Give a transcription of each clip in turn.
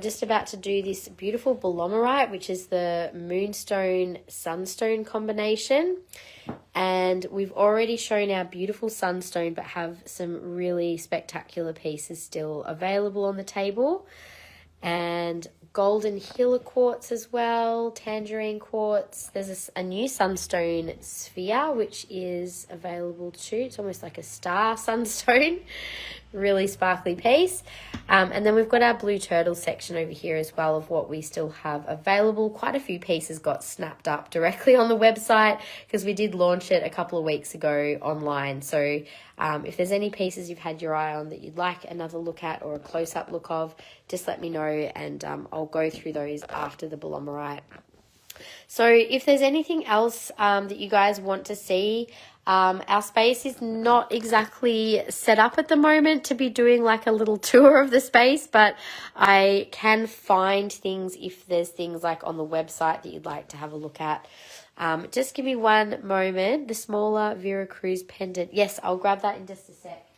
just about to do this beautiful Belomorite, which is the moonstone sunstone combination. And we've already shown our beautiful sunstone, but have some really spectacular pieces still available on the table. And golden Hilla quartz as well, tangerine quartz. There's a new sunstone sphere, which is available too. It's almost like a star sunstone. Really sparkly piece. And then we've got our blue turtle section over here as well of what we still have available. Quite a few pieces got snapped up directly on the website because we did launch it a couple of weeks ago online. So if there's any pieces you've had your eye on that you'd like another look at or a close-up look of, just let me know, and I'll go through those after the Belomorite. So if there's anything else that you guys want to see, our space is not exactly set up at the moment to be doing like a little tour of the space, but I can find things if there's things like on the website that you'd like to have a look at. Just give me one moment. The smaller Vera Cruz pendant. Yes, I'll grab that in just a sec.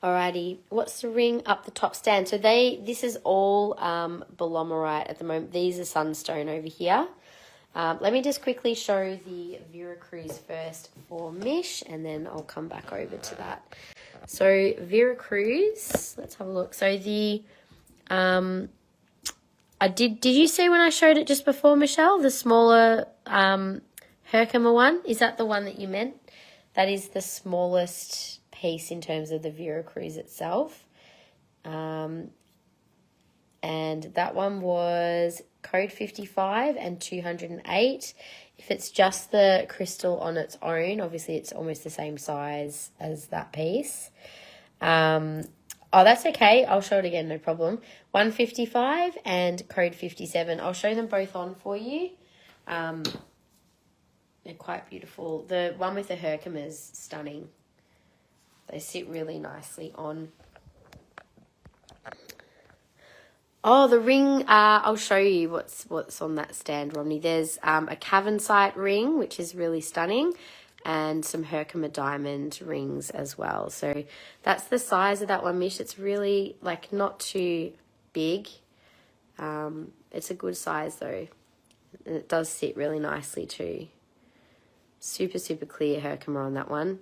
Alrighty, what's the ring up the top stand? So this is all Belomorite at the moment. These are sunstone over here. Let me just quickly show the Vera Cruz first for Mish, and then I'll come back over to that. So Vera Cruz, let's have a look. So the did you see when I showed it just before, Michelle, the smaller Herkimer one? Is that the one that you meant? That is the smallest piece in terms of the Vera Cruz itself. And that one was code 55 and 208. If it's just the crystal on its own, obviously it's almost the same size as that piece. Oh, that's okay. I'll show it again, no problem. 155 and code 57. I'll show them both on for you. They're quite beautiful. The one with the Herkimer is stunning. They sit really nicely on. Oh, the ring, I'll show you what's on that stand, Romney. There's a cavensite ring, which is really stunning, and some Herkimer diamond rings as well. So that's the size of that one, Mish. It's really, like, not too big. It's a good size, though. And it does sit really nicely, too. Super, super clear Herkimer on that one.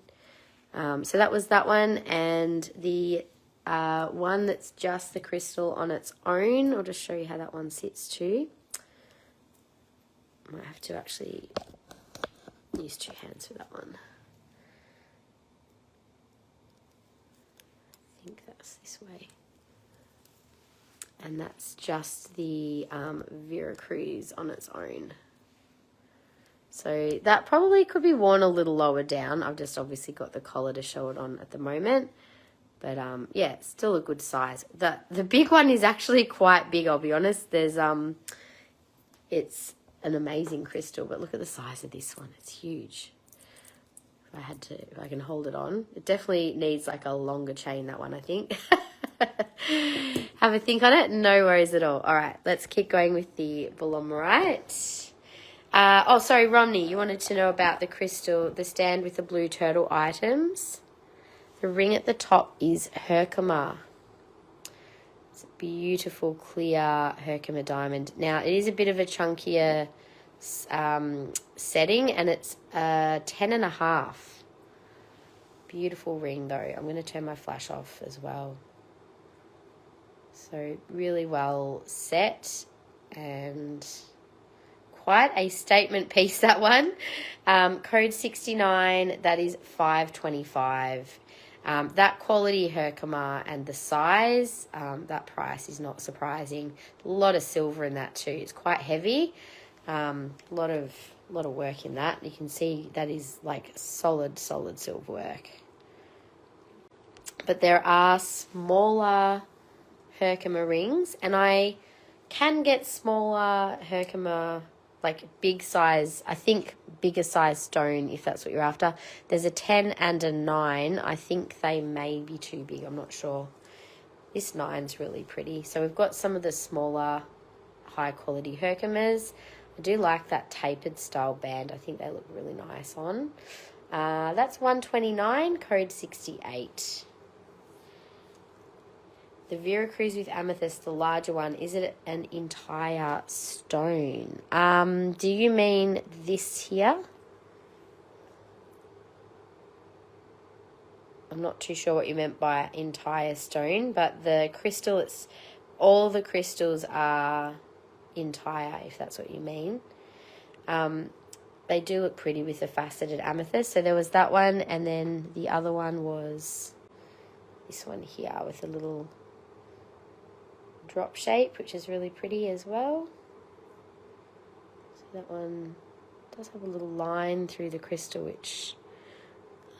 So that was that one, and the one that's just the crystal on its own. I'll just show you how that one sits too. I might have to actually use two hands for that one. I think that's this way. And that's just the Vera Cruz on its own. So that probably could be worn a little lower down. I've just obviously got the collar to show it on at the moment. But yeah, it's still a good size. The big one is actually quite big, I'll be honest. There's it's an amazing crystal, but look at the size of this one. It's huge. If I can hold it on. It definitely needs like a longer chain, that one, I think. Have a think on it? No worries at all. All right, let's keep going with the Belomorite. Oh, sorry, Romney, you wanted to know about the crystal, the stand with the blue turtle items. The ring at the top is Herkimer. It's a beautiful, clear Herkimer diamond. Now, it is a bit of a chunkier setting, and it's 10.5. Beautiful ring, though. I'm going to turn my flash off as well. So, really well set, and quite a statement piece, that one. Code 69, that is 525. That quality Herkimer and the size, that price is not surprising. A lot of silver in that too. It's quite heavy. A lot of work in that. You can see that is like solid silver work. but there are smaller Herkimer rings, and I can get smaller Herkimer, like big size, I think bigger size stone, if that's what you're after. There's a 10 and a 9. I think they may be too big, I'm not sure. This 9's really pretty. So we've got some of the smaller high quality Herkimers. I do like that tapered style band. I think they look really nice on. That's $129, code 68. The Veracruz with amethyst, the larger one, is it an entire stone? Do you mean this here? I'm not too sure what you meant by entire stone, but the crystal, it's all the crystals are entire, if that's what you mean. They do look pretty with the faceted amethyst. So there was that one, and then the other one was this one here with a little drop shape, which is really pretty as well. So that one does have a little line through the crystal, which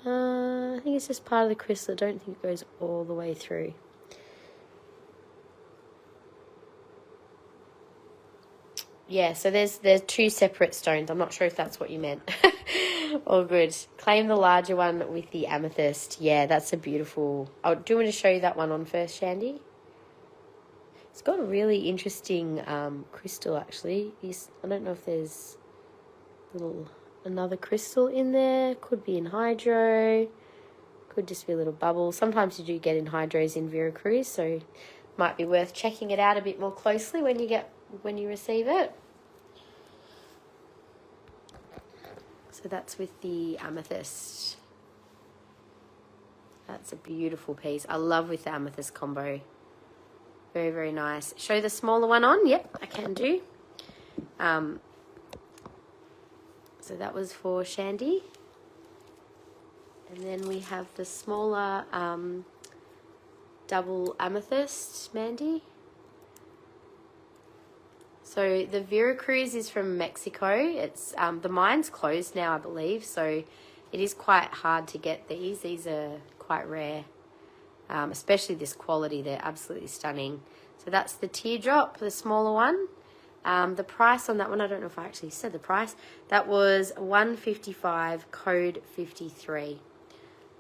I think it's just part of the crystal. I don't think it goes all the way through. Yeah, so there's two separate stones. I'm not sure if that's what you meant. All good. Claim the larger one with the amethyst. Yeah, that's a beautiful... Oh, do you want me to show you that one on first, Shandy? It's got a really interesting crystal, actually. I don't know if there's another crystal in there. Could be in hydro. Could just be a little bubble. Sometimes you do get in hydros in Veracruz, so might be worth checking it out a bit more closely when you receive it. So that's with the amethyst. That's a beautiful piece. I love with the amethyst combo. Very, very nice. Show the smaller one on. Yep, I can do. So that was for Shandy. And then we have the smaller double amethyst, Mandy. So the Veracruz is from Mexico. It's the mine's closed now, I believe, so it is quite hard to get these. These are quite rare, especially this quality. They're absolutely stunning. So that's the teardrop, the smaller one. The price on that one, I don't know if I actually said the price. That was $155, code 53.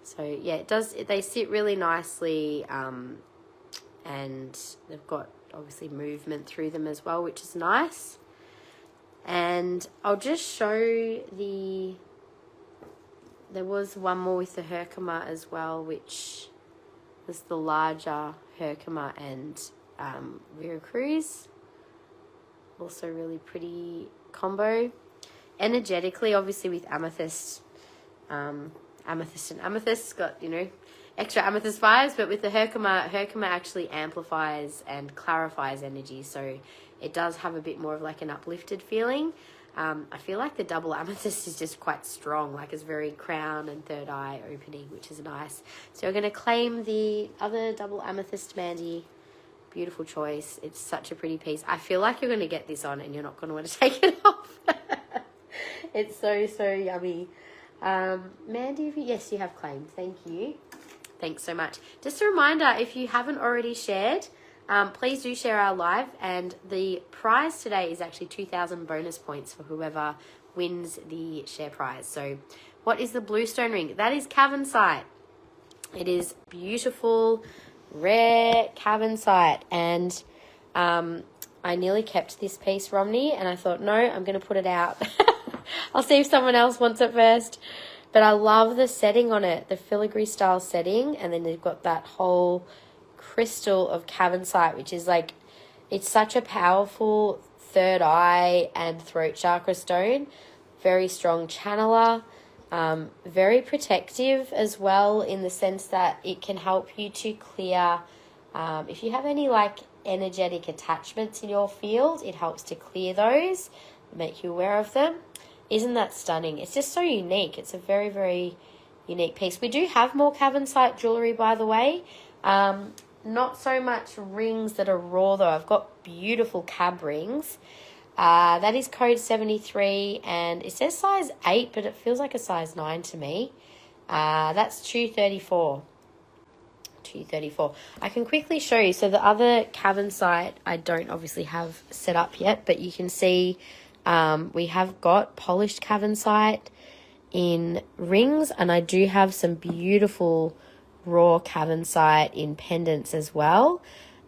So yeah, it does. They sit really nicely, and they've got obviously movement through them as well, which is nice. And I'll just show there was one more with the Herkimer as well, which was the larger Herkimer and Veracruz. Also really pretty combo. Energetically, obviously with amethyst, amethyst and amethyst got, extra amethyst vibes, but with the Herkimer actually amplifies and clarifies energy, so it does have a bit more of like an uplifted feeling. I feel like the double amethyst is just quite strong, like it's very crown and third eye opening, which is nice. So we're going to claim the other double amethyst, Mandy. Beautiful choice. It's such a pretty piece. I feel like you're going to get this on and you're not going to want to take it off. It's so, so yummy. Mandy, yes, you have claimed. Thank you. Thanks so much. Just a reminder, if you haven't already shared, please do share our live, and the prize today is actually 2,000 bonus points for whoever wins the share prize. So what is the bluestone ring? That is cavensite. It is beautiful, rare cavensite, and I nearly kept this piece, Romney, and I thought, no, I'm going to put it out. I'll see if someone else wants it first. But I love the setting on it, the filigree style setting, and then they've got that whole crystal of cavensite, which is like, it's such a powerful third eye and throat chakra stone. Very strong channeler, very protective as well, in the sense that it can help you to clear, if you have any like energetic attachments in your field, it helps to clear those, make you aware of them. Isn't that stunning? It's just so unique. It's a very, very unique piece. We do have more cavensite jewellery, by the way. Not so much rings that are raw, though. I've got beautiful cab rings. That is code 73, and it says size 8, but it feels like a size 9 to me. That's $234. 234. I can quickly show you. So the other cavensite I don't obviously have set up yet, but you can see we have got polished cavensite in rings, and I do have some beautiful raw cavensite in pendants as well.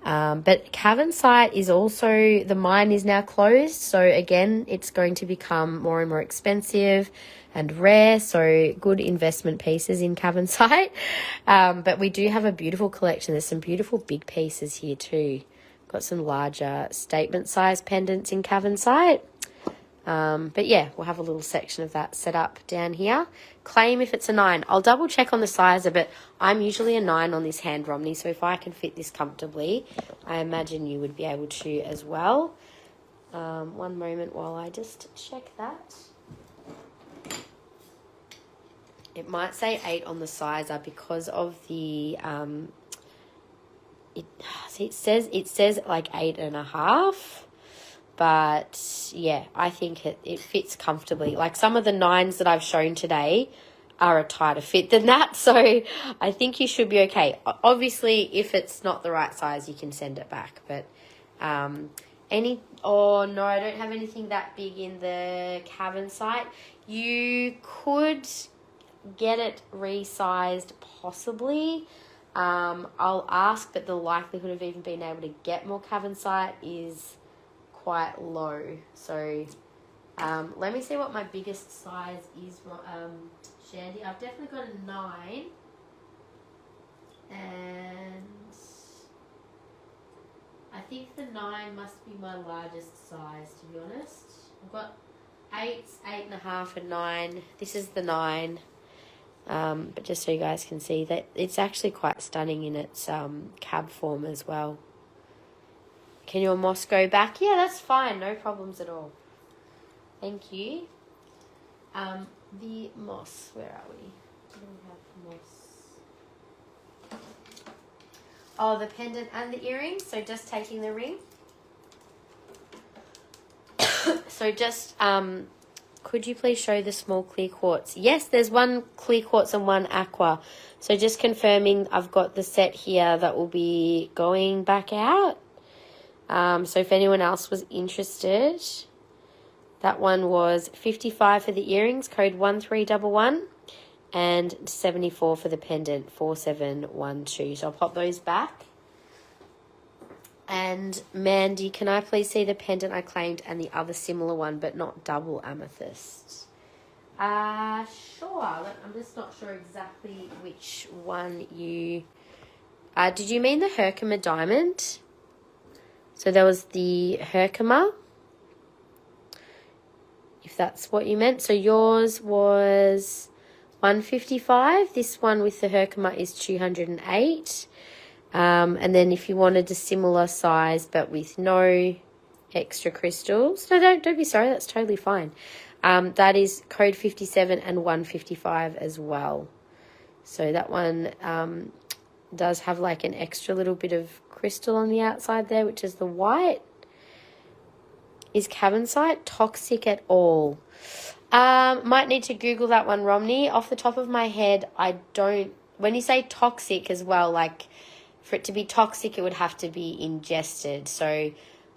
But cavensite is also, the mine is now closed, so again it's going to become more and more expensive and rare, so good investment pieces in cavensite. But we do have a beautiful collection. There's some beautiful big pieces here too. Got some larger statement size pendants in cavensite. But yeah, we'll have a little section of that set up down here. Claim if it's a 9. I'll double check on the size of it. I'm usually a 9 on this hand, Romney, so if I can fit this comfortably, I imagine you would be able to as well. One moment while I just check that. It might say 8 on the sizer because of the it says like 8.5. But yeah, I think it fits comfortably. Like some of the 9s that I've shown today are a tighter fit than that. So I think you should be okay. Obviously, if it's not the right size, you can send it back. But no, I don't have anything that big in the cavensite. You could get it resized possibly. I'll ask, but the likelihood of even being able to get more cavensite is quite low. So let me see what my biggest size is, Shandy. I've definitely got a 9, and I think the 9 must be my largest size, to be honest. I've got 8s, 8.5 and 9. This is the 9. But just so you guys can see that it's actually quite stunning in its cab form as well. Can your moss go back? Yeah, that's fine. No problems at all. Thank you. The moss. Where are we? Where do we have moss? Oh, the pendant and the earrings. So just taking the ring. So just, could you please show the small clear quartz? Yes, there's one clear quartz and one aqua. So just confirming I've got the set here that will be going back out. So if anyone else was interested, that one was 55 for the earrings, code 1311, and 74 for the pendant, 4712. So I'll pop those back. And Mandy, can I please see the pendant I claimed and the other similar one, but not double amethyst? Sure. I'm just not sure exactly which one you... did you mean the Herkimer diamond? So there was the Herkimer, if that's what you meant. So yours was 155. This one with the Herkimer is 208. And then if you wanted a similar size but with no extra crystals, no, don't be sorry, that's totally fine. That is code 57 and 155 as well. So that one does have like an extra little bit of crystal on the outside there, which is the white. Is cavensite toxic at all? Might need to Google that one, Romney. Off the top of my head, I don't... When you say toxic as well, like for it to be toxic, it would have to be ingested. So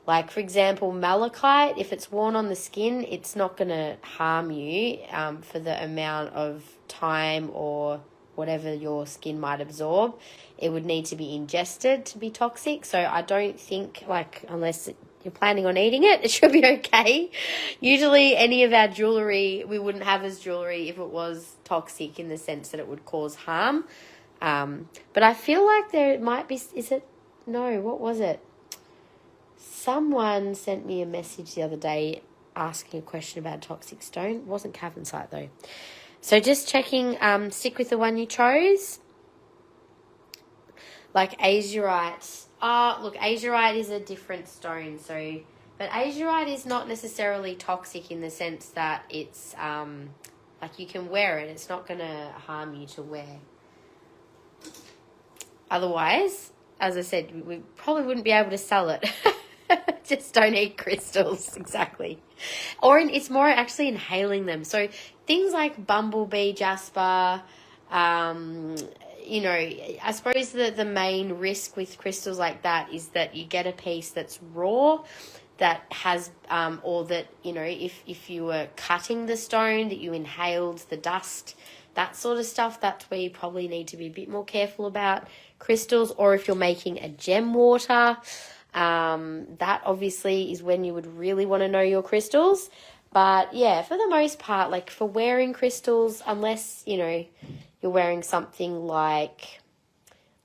like, for example, malachite, if it's worn on the skin, it's not going to harm you for the amount of time or whatever your skin might absorb. It would need to be ingested to be toxic. So I don't think, like, unless you're planning on eating it, it should be okay. Usually any of our jewellery, we wouldn't have as jewellery if it was toxic in the sense that it would cause harm. But I feel like there might be, what was it? Someone sent me a message the other day asking a question about toxic stone. It wasn't cavensite though. So just checking, stick with the one you chose. Like azurite. Look, azurite is a different stone. So, but azurite is not necessarily toxic in the sense that it's, like you can wear it. It's not going to harm you to wear. Otherwise, as I said, we probably wouldn't be able to sell it. Just don't eat crystals, exactly. Or it's more actually inhaling them. So things like bumblebee jasper, you know, I suppose the main risk with crystals like that is that you get a piece that's raw, that has, or that, you know, if you were cutting the stone, that you inhaled the dust, that sort of stuff, that's where you probably need to be a bit more careful about crystals. Or if you're making a gem water, that obviously is when you would really want to know your crystals. But yeah, for the most part, like for wearing crystals, unless, you know, you're wearing something like,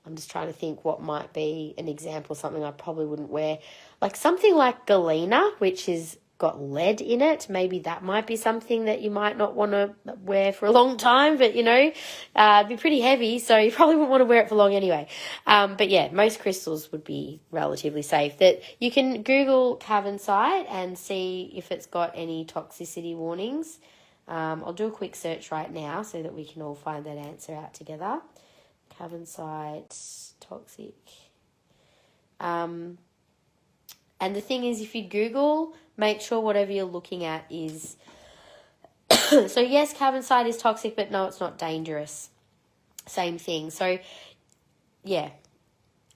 I'm just trying to think what might be an example, something I probably wouldn't wear. Like something like galena, which is got lead in it. Maybe that might be something that you might not want to wear for a long time, but, you know, it'd be pretty heavy, so you probably wouldn't want to wear it for long anyway. But yeah, most crystals would be relatively safe. That you can Google Cavensite and see if it's got any toxicity warnings. I'll do a quick search right now so that we can all find that answer out together. Cavensite, toxic. And the thing is, if you Google, make sure whatever you're looking at is... So yes, carbonsite is toxic, but no, it's not dangerous. Same thing. So yeah,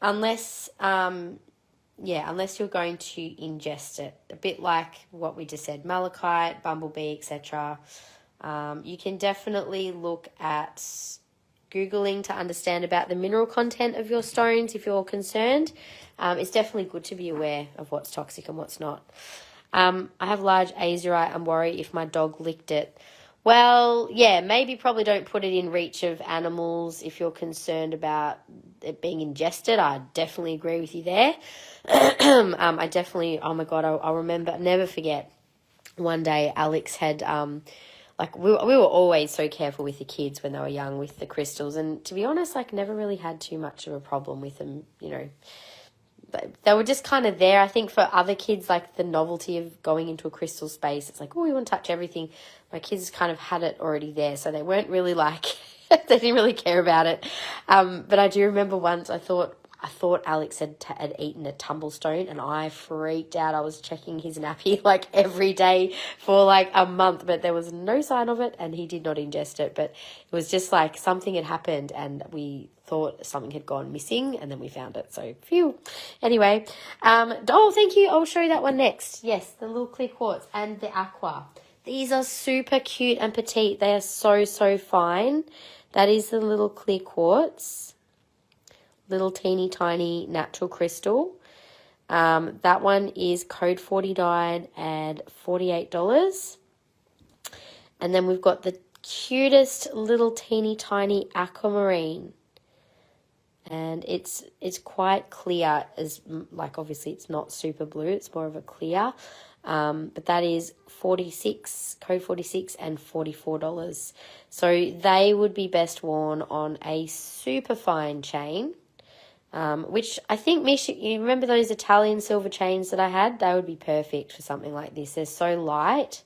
unless you're going to ingest it, a bit like what we just said, malachite, bumblebee, etc. You can definitely look at Googling to understand about the mineral content of your stones if you're concerned. It's definitely good to be aware of what's toxic and what's not. I have large azurite. I'm worried if my dog licked it. Well, yeah, maybe probably don't put it in reach of animals if you're concerned about it being ingested. I definitely agree with you there. I definitely, oh my God, I'll remember, I'll never forget. One day Alex had, we were always so careful with the kids when they were young with the crystals. And to be honest, never really had too much of a problem with them, you know. They were just kind of there. I think for other kids, the novelty of going into a crystal space, it's we want to touch everything. My kids kind of had it already there, so they weren't really they didn't really care about it. But I do remember once I thought Alex had eaten a tumblestone, and I freaked out. I was checking his nappy every day for a month, but there was no sign of it, and he did not ingest it. But it was just something had happened, and we thought something had gone missing, and then we found it. So, phew. Anyway, thank you. I'll show you that one next. Yes, the little clear quartz and the aqua. These are super cute and petite. They are so, so fine. That is the little clear quartz. Little teeny tiny natural crystal. That one is code 49 and $48. And then we've got the cutest little teeny tiny aquamarine. And it's quite clear, as obviously it's not super blue, it's more of a clear. But that is code 46 and $44. So they would be best worn on a super fine chain. Which I think, Mish, you remember those Italian silver chains that I had? They would be perfect for something like this. They're so light,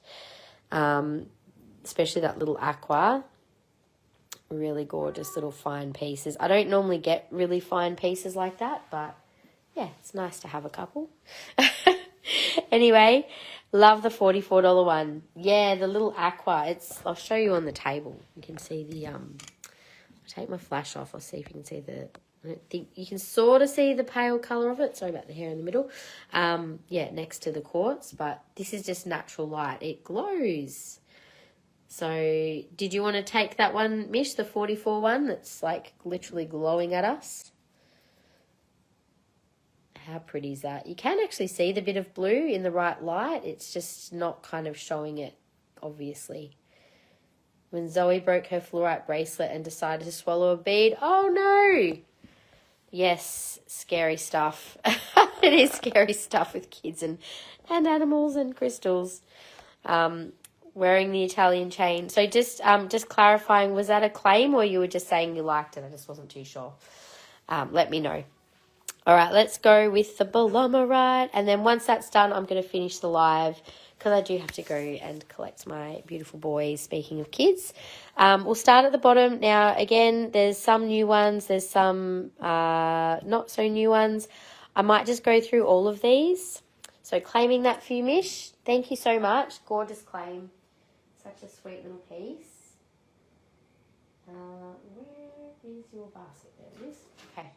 especially that little aqua. Really gorgeous little fine pieces. I don't normally get really fine pieces like that, but yeah, it's nice to have a couple. Anyway, love the $44 one. Yeah, the little aqua. I'll show you on the table. You can see the I'll take my flash off. I'll see if you can see I don't think you can sort of see the pale colour of it. Sorry about the hair in the middle. Next to the quartz, but this is just natural light. It glows. So did you want to take that one, Mish, the 44 one that's literally glowing at us? How pretty is that? You can actually see the bit of blue in the right light. It's just not kind of showing it, obviously. When Zoe broke her fluorite bracelet and decided to swallow a bead. Oh, no. Yes, scary stuff. It is scary stuff with kids and animals and crystals. Wearing the Italian chain. So just clarifying, was that a claim or you were just saying you liked it? I just wasn't too sure. Let me know. All right, let's go with the Belomorite. And then once that's done, I'm going to finish the live because I do have to go and collect my beautiful boys, speaking of kids. We'll start at the bottom. Now, again, there's some new ones. There's some not so new ones. I might just go through all of these. So claiming that for you, Mish. Thank you so much. Gorgeous claim. Such a sweet little piece. Where is your basket? There it is. Okay.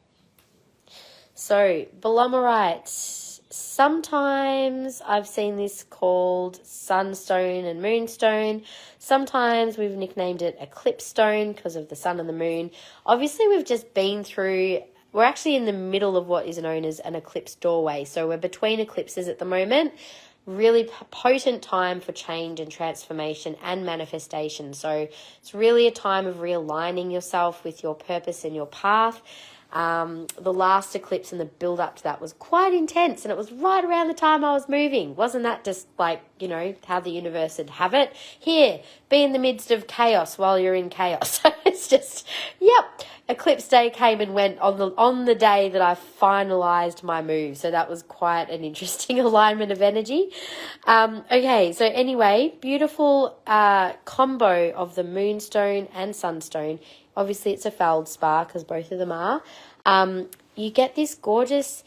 So, Belomorite. Sometimes I've seen this called sunstone and moonstone. Sometimes we've nicknamed it eclipse stone because of the sun and the moon. Obviously, we've just been through, we're actually in the middle of what is known as an eclipse doorway. So we're between eclipses at the moment. Really potent time for change and transformation and manifestation. So it's really a time of realigning yourself with your purpose and your path. The last eclipse and the build up to that was quite intense, and it was right around the time I was moving. Wasn't that just like, you know, how the universe would have it? Here, be in the midst of chaos while you're in chaos. So it's just, yep. Eclipse day came and went on the day that I finalized my move. So that was quite an interesting alignment of energy. Okay, so anyway, beautiful combo of the moonstone and sunstone. Obviously, it's a feldspar because both of them are. You get this gorgeous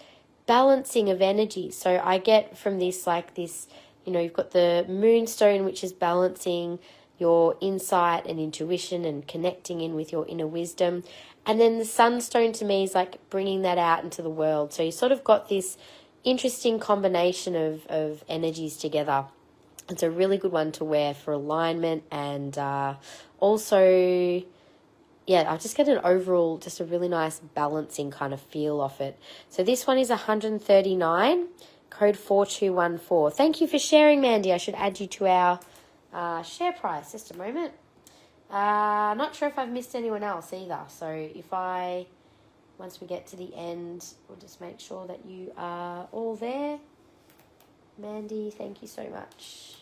balancing of energy. So I get from this, like this, you know, you've got the moonstone, which is balancing your insight and intuition and connecting in with your inner wisdom. And then the sunstone to me is like bringing that out into the world. So you sort of got this interesting combination of energies together. It's a really good one to wear for alignment and also... yeah, I just get an overall, just a really nice balancing kind of feel off it. So this one is 139, code 4214. Thank you for sharing, Mandy. I should add you to our share price. Just a moment. Not sure if I've missed anyone else either. So if once we get to the end, we'll just make sure that you are all there. Mandy, thank you so much.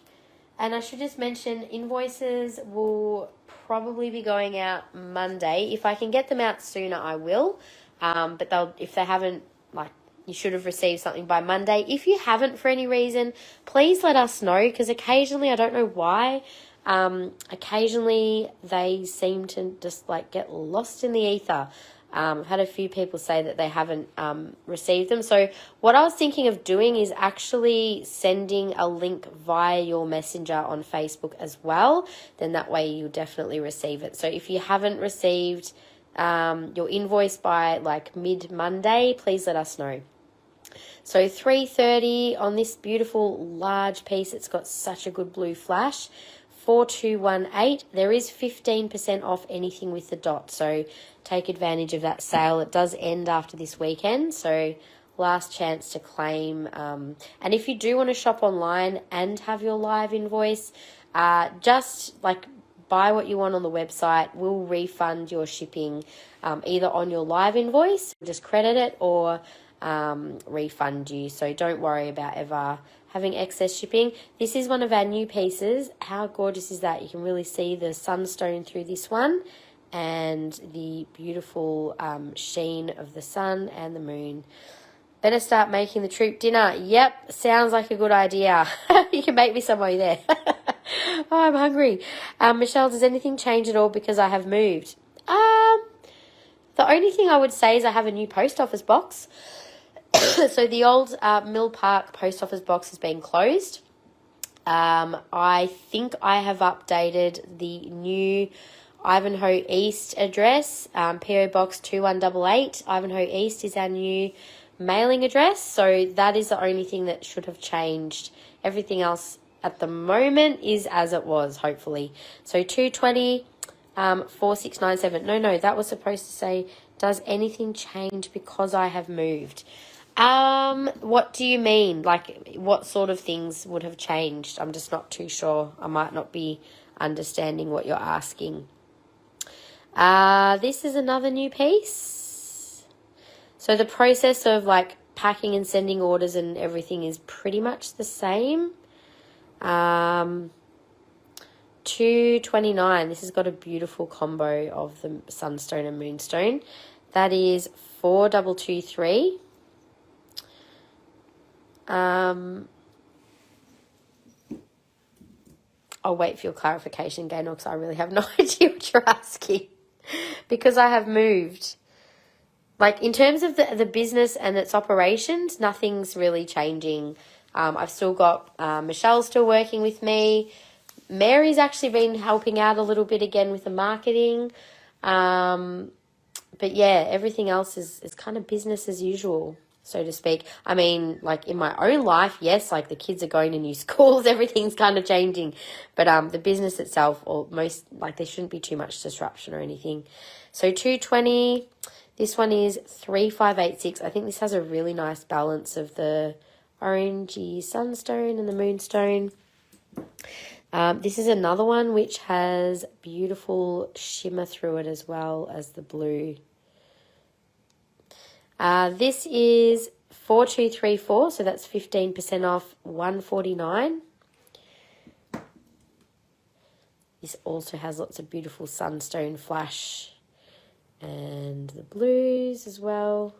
And I should just mention, invoices will probably be going out Monday. If I can get them out sooner, I will. But if they haven't, like, you should have received something by Monday. If you haven't for any reason, please let us know, because occasionally, I don't know why, occasionally they seem to just like get lost in the ether. I've had a few people say that they haven't received them. So what I was thinking of doing is actually sending a link via your messenger on Facebook as well. Then that way you'll definitely receive it. So if you haven't received your invoice by like mid-Monday, please let us know. So 330 on this beautiful large piece. It's got such a good blue flash. 4218. There is 15% off anything with the dot. So take advantage of that sale. It does end after this weekend. So last chance to claim. And if you do want to shop online and have your live invoice, just like buy what you want on the website. We'll refund your shipping either on your live invoice, just credit it, or refund you. So don't worry about ever having excess shipping. This is one of our new pieces. How gorgeous is that? You can really see the sunstone through this one and the beautiful sheen of the sun and the moon. Better start making the troop dinner. Yep, sounds like a good idea. You can make me some while you're there. Oh, I'm hungry. Michelle, does anything change at all because I have moved? The only thing I would say is I have a new post office box. So the old Mill Park post office box has been closed. I think I have updated the new Ivanhoe East address, PO Box 2188. Ivanhoe East is our new mailing address. So that is the only thing that should have changed. Everything else at the moment is as it was, hopefully. So 220 4697. No, that was supposed to say, does anything change because I have moved? What do you mean? Like, what sort of things would have changed? I'm just not too sure. I might not be understanding what you're asking. This is another new piece. So the process of like packing and sending orders and everything is pretty much the same. 229. This has got a beautiful combo of the sunstone and moonstone. That is 4223. I'll wait for your clarification, Gaynor, because I really have no idea what you're asking. Because I have moved. Like, in terms of the business and its operations, nothing's really changing. I've still got Michelle still working with me. Mary's actually been helping out a little bit again with the marketing. But yeah, everything else is kind of business as usual, so to speak. I mean, like in my own life, yes, like the kids are going to new schools, everything's kind of changing. But the business itself, or most, like there shouldn't be too much disruption or anything. So 220, this one is 3586. I think this has a really nice balance of the orangey sunstone and the moonstone. This is another one which has beautiful shimmer through it as well as the blue. This is 4234, so that's 15% off, 149. This also has lots of beautiful sunstone flash and the blues as well.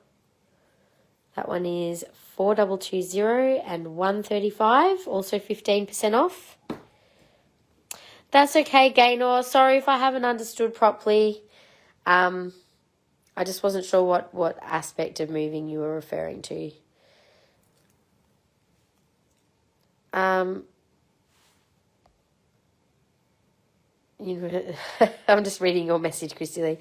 That one is 4220 and 135, also 15% off. That's okay, Gaynor. Sorry if I haven't understood properly. I just wasn't sure what aspect of moving you were referring to. I'm just reading your message, Christy Lee.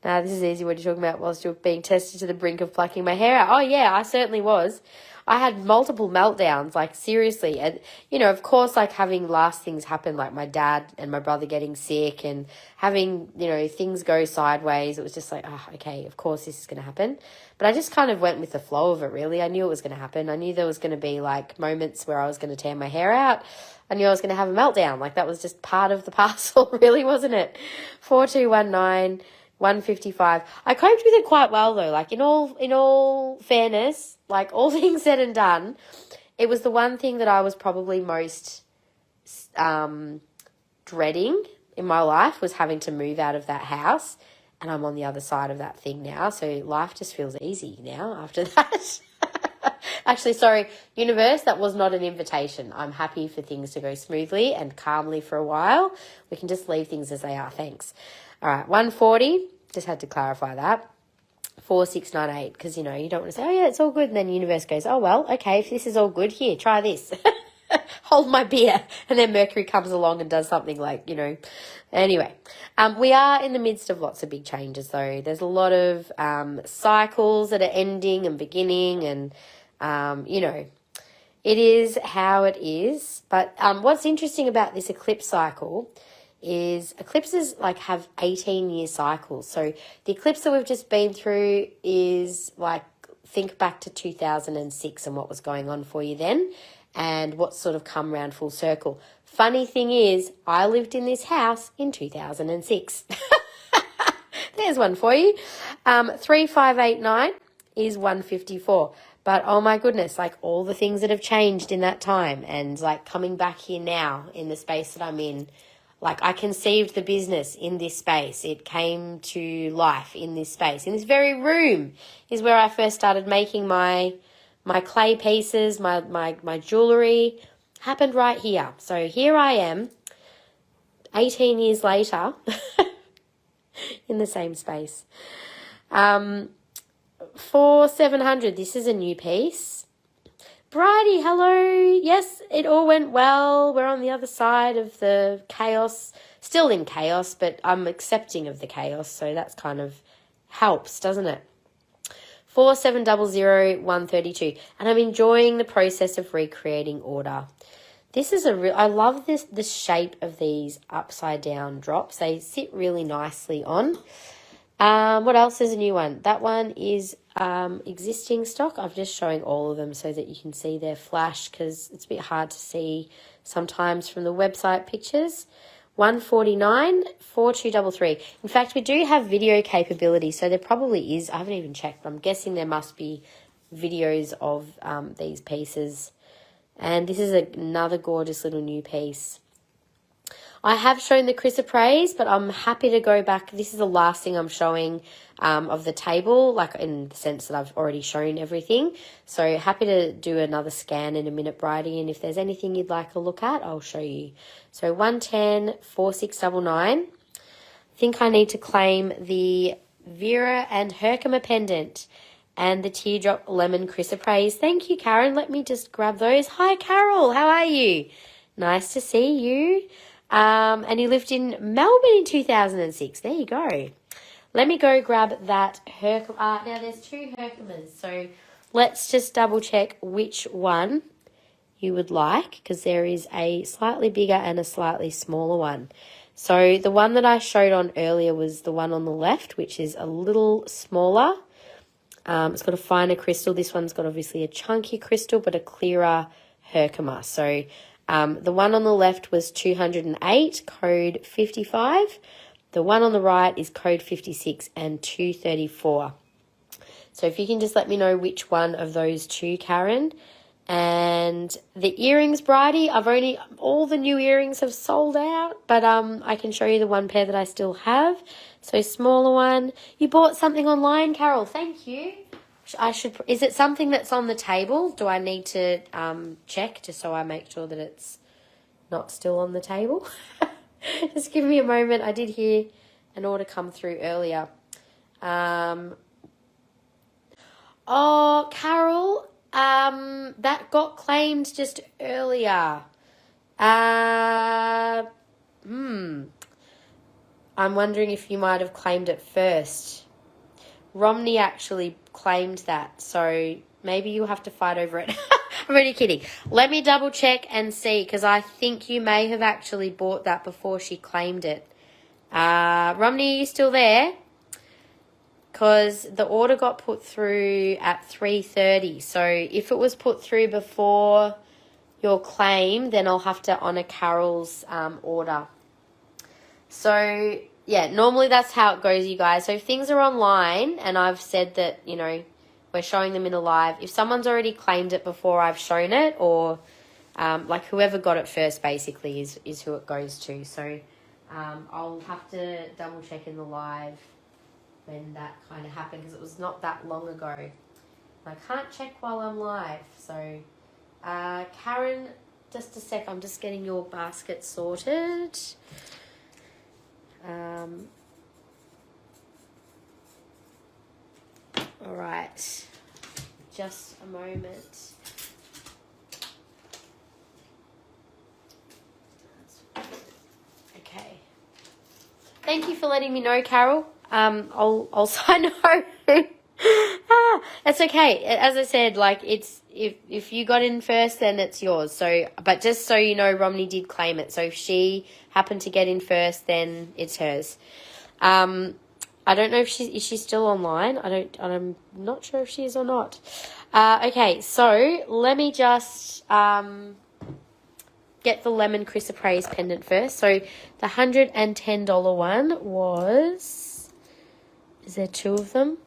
Nah, this is easy. What you're talking about whilst you're being tested to the brink of plucking my hair out. Oh, yeah, I certainly was. I had multiple meltdowns, like seriously. And, you know, of course, like having last things happen, like my dad and my brother getting sick and having, you know, things go sideways. It was just like, oh, okay, of course this is going to happen. But I just kind of went with the flow of it, really. I knew it was going to happen. I knew there was going to be like moments where I was going to tear my hair out. I knew I was going to have a meltdown. Like that was just part of the parcel, really, wasn't it? 4219. 155. I coped with it quite well though. Like in all fairness, like all things said and done, it was the one thing that I was probably most dreading in my life was having to move out of that house, and I'm on the other side of that thing now. So life just feels easy now after that. Actually, sorry, universe, that was not an invitation. I'm happy for things to go smoothly and calmly for a while. We can just leave things as they are. Thanks. All right, 140, just had to clarify that. 4698, because, you know, you don't want to say, oh, yeah, it's all good. And then universe goes, oh, well, okay, if this is all good, here, try this. Hold my beer. And then Mercury comes along and does something like, you know. Anyway, we are in the midst of lots of big changes, though. There's a lot of cycles that are ending and beginning and, you know, it is how it is. But what's interesting about this eclipse cycle is eclipses like have 18-year cycles. So the eclipse that we've just been through is like, think back to 2006 and what was going on for you then and what's sort of come around full circle. Funny thing is, I lived in this house in 2006. There's one for you. 3589 is 154. But oh my goodness, like all the things that have changed in that time and like coming back here now in the space that I'm in, like I conceived the business in this space. It came to life in this space. In this very room is where I first started making my clay pieces, my jewellery. Happened right here. So here I am, 18 years later, in the same space. 4700, this is a new piece. Bridie, hello. Yes, it all went well. We're on the other side of the chaos. Still in chaos, but I'm accepting of the chaos. So that's kind of helps, doesn't it? 4700 132. And I'm enjoying the process of recreating order. This is I love the shape of these upside down drops. They sit really nicely on. What else is a new one? That one is existing stock. I'm just showing all of them so that you can see their flash because it's a bit hard to see sometimes from the website pictures. 149, 4233. In fact, we do have video capability, so there probably is. I haven't even checked, but I'm guessing there must be videos of these pieces. And this is another gorgeous little new piece. I have shown the chrysoprase, but I'm happy to go back. This is the last thing I'm showing of the table, like in the sense that I've already shown everything. So happy to do another scan in a minute, Bridie, and if there's anything you'd like a look at, I'll show you. So 110, 4699. I think I need to claim the Vera and Herkimer pendant and the teardrop lemon chrysoprase. Thank you, Karen. Let me just grab those. Hi, Carol. How are you? Nice to see you. And you lived in Melbourne in 2006. There you go. let me go grab that now there's 2 Herkimas, so let's just double check which one you would like, because there is a slightly bigger and a slightly smaller one. So the one that I showed on earlier was the one on the left, which is a little smaller. It's got a finer crystal. This one's got obviously a chunky crystal, but a clearer Herkimer. So the one on the left was 208, code 55. The one on the right is code 56 and 234. So if you can just let me know which one of those 2, Karen. And the earrings, Bridie, all the new earrings have sold out, but I can show you the one pair that I still have. So smaller one. You bought something online, Carol. Thank you. Is it something that's on the table? Do I need to check just so I make sure that it's not still on the table? Just give me a moment. I did hear an order come through earlier. Oh, Carol, that got claimed just earlier. I'm wondering if you might have claimed it first. Romney actually claimed that, so maybe you'll have to fight over it. I'm really kidding. Let me double check and see, because I think you may have actually bought that before she claimed it. Romney, are you still there? Because the order got put through at 3:30. So if it was put through before your claim, then I'll have to honour Carol's order. So, yeah, normally that's how it goes, you guys. So if things are online and I've said that, you know, we're showing them in a live, if someone's already claimed it before I've shown it, or like whoever got it first basically is who it goes to. So I'll have to double check in the live when that kind of happened, because it was not that long ago. I can't check while I'm live. So Karen, just a sec, I'm just getting your basket sorted. All right, just a moment. Okay. Thank you for letting me know, Carol. I'll sign home. It's okay. As I said, like, it's if you got in first, then it's yours. So, but just so you know, Romney did claim it. So if she happened to get in first, then it's hers. I don't know if she's still online. I'm not sure if she is or not. Okay, so let me just get the lemon chrysoprase pendant first. So the $110 one was, is there 2 of them?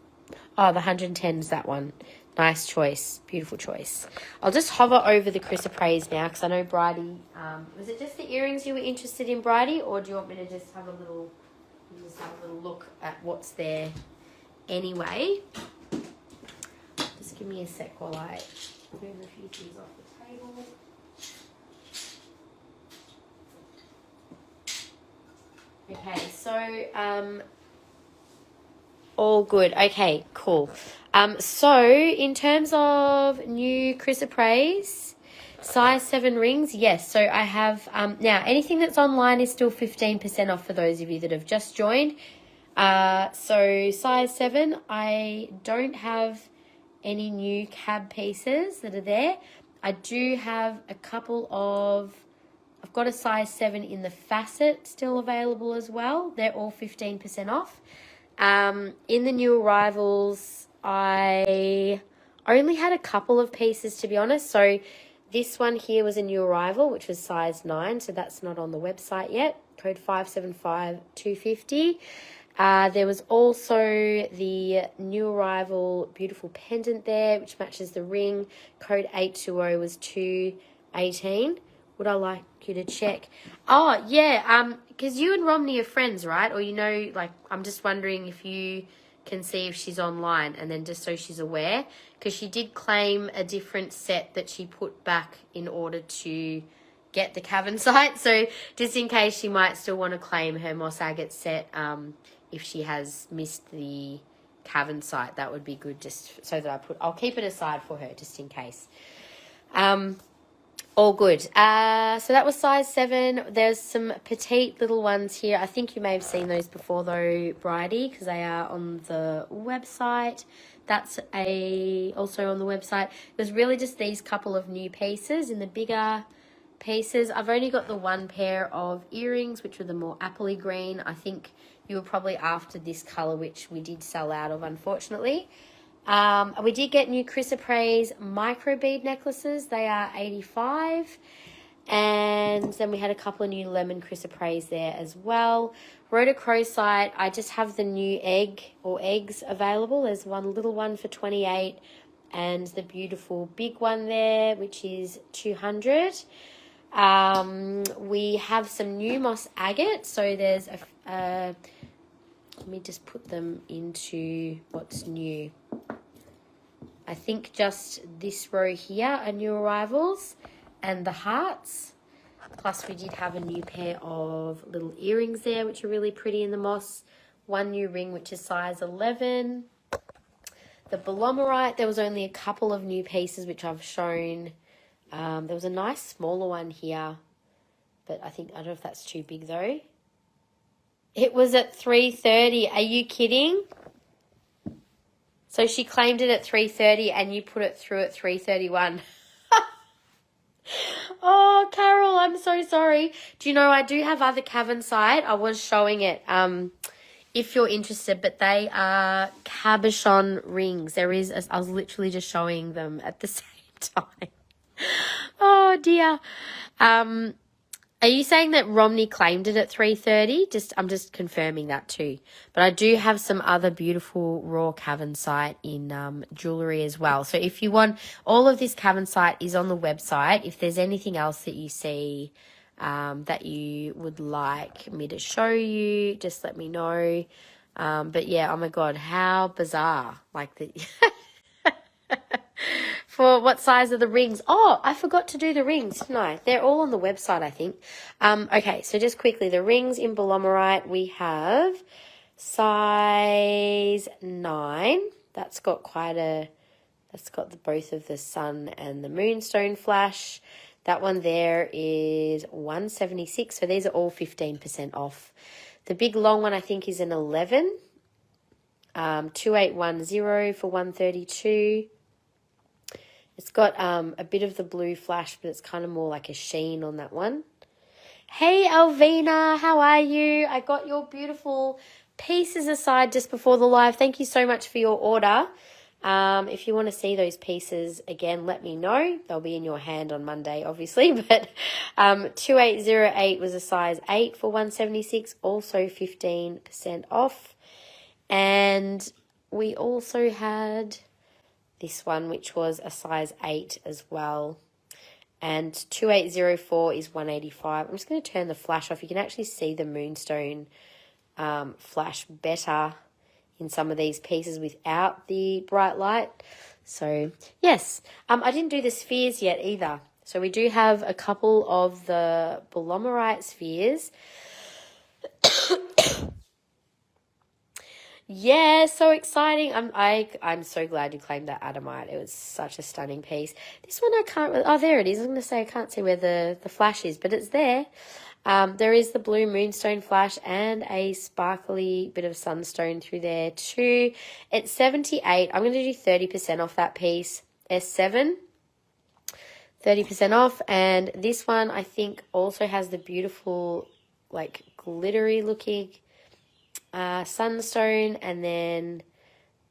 Oh, the 110 is that one. Nice choice. Beautiful choice. I'll just hover over the chrysoprase now, because I know Bridie, was it just the earrings you were interested in, Bridie, or do you want me to just have a little look at what's there anyway? Just give me a sec while I move a few things off the table. Okay, so all good. Okay, cool. So in terms of new chrysoprase, size 7 rings, yes. So I have now anything that's online is still 15% off for those of you that have just joined. So size 7, I don't have any new cab pieces that are there. I do have a couple of, I've got a size 7 in the facet still available as well. They're all 15% off. In the new arrivals, I only had a couple of pieces, to be honest. So this one here was a new arrival, which was size 9. So that's not on the website yet. Code 575250. There was also the new arrival beautiful pendant there, which matches the ring. Code 820 was 218. Would I like you to check? Oh, yeah, because you and Romney are friends, right? Or, you know, like, I'm just wondering if you can see if she's online, and then just so she's aware, because she did claim a different set that she put back in order to get the cavern site. So just in case she might still want to claim her moss agate set, if she has missed the cavern site, that would be good, just so that I'll keep it aside for her just in case. All good. So that was size 7. There's some petite little ones here. I think you may have seen those before though, Bridie, because they are on the website. That's also on the website. It was really just these couple of new pieces in the bigger pieces. I've only got the one pair of earrings, which were the more appley green. I think you were probably after this colour, which we did sell out of, unfortunately. We did get new chrysoprase micro bead necklaces. They are $85. And then we had a couple of new lemon chrysoprase there as well. Rhodochrosite, I just have the new eggs available. There's one little one for $28 and the beautiful big one there, which is $200. We have some new moss agate. So there's let me just put them into what's new. I think just this row here are new arrivals and the hearts. Plus we did have a new pair of little earrings there, which are really pretty in the moss. One new ring, which is size 11. The Belomorite, there was only a couple of new pieces, which I've shown. There was a nice smaller one here, but I don't know if that's too big though. It was at $330. Are you kidding? So she claimed it at $330 and you put it through at $331. Oh, Carol, I'm so sorry. Do you know, I do have other cavensite. I was showing it if you're interested, but they are cabochon rings. I was literally just showing them at the same time. Oh, dear. Are you saying that Romney claimed it at $330? I'm just confirming that too. But I do have some other beautiful raw cavensite in jewellery as well. So if you want, all of this cavensite is on the website. If there's anything else that you see that you would like me to show you, just let me know. But yeah, oh my God, how bizarre. Like the... For what size are the rings? Oh, I forgot to do the rings, didn't I? They're all on the website, I think. Okay, so just quickly, the rings in Belomorite, we have size 9. That's got both of the sun and the moonstone flash. That one there is $176. So these are all 15% off. The big long one, I think, is an 11. 2810 for $132. It's got a bit of the blue flash, but it's kind of more like a sheen on that one. Hey, Alvina, how are you? I got your beautiful pieces aside just before the live. Thank you so much for your order. If you want to see those pieces again, let me know. They'll be in your hand on Monday, obviously. But 2808 was a size 8 for $176, also 15% off. And we also had this one, which was a size 8 as well. And 2804 is $185. I'm just going to turn the flash off. You can actually see the moonstone flash better in some of these pieces without the bright light. So, yes. I didn't do the spheres yet either. So we do have a couple of the Belomorite spheres. Yeah, so exciting. I'm so glad you claimed that Adamite. It was such a stunning piece. This one I can't really... Oh, there it is. I was going to say I can't see where the flash is, but it's there. There is the blue moonstone flash and a sparkly bit of sunstone through there too. It's $78. I'm going to do 30% off that piece. S7. 30% off. And this one I think also has the beautiful, like, glittery looking... sunstone, and then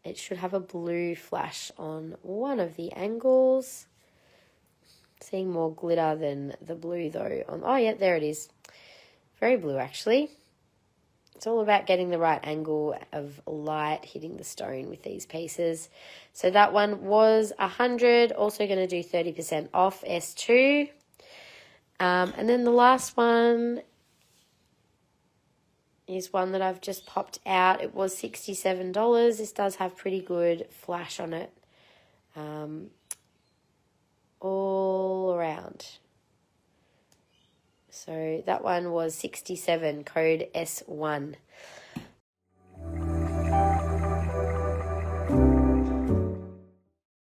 it should have a blue flash on one of the angles. Seeing more glitter than the blue though. Oh yeah, there it is. Very blue actually. It's all about getting the right angle of light hitting the stone with these pieces. So that one was $100. Also going to do 30% off, S2. And then the last one is one that I've just popped out. It was $67. This does have pretty good flash on it. All around. So that one was 67, code S1.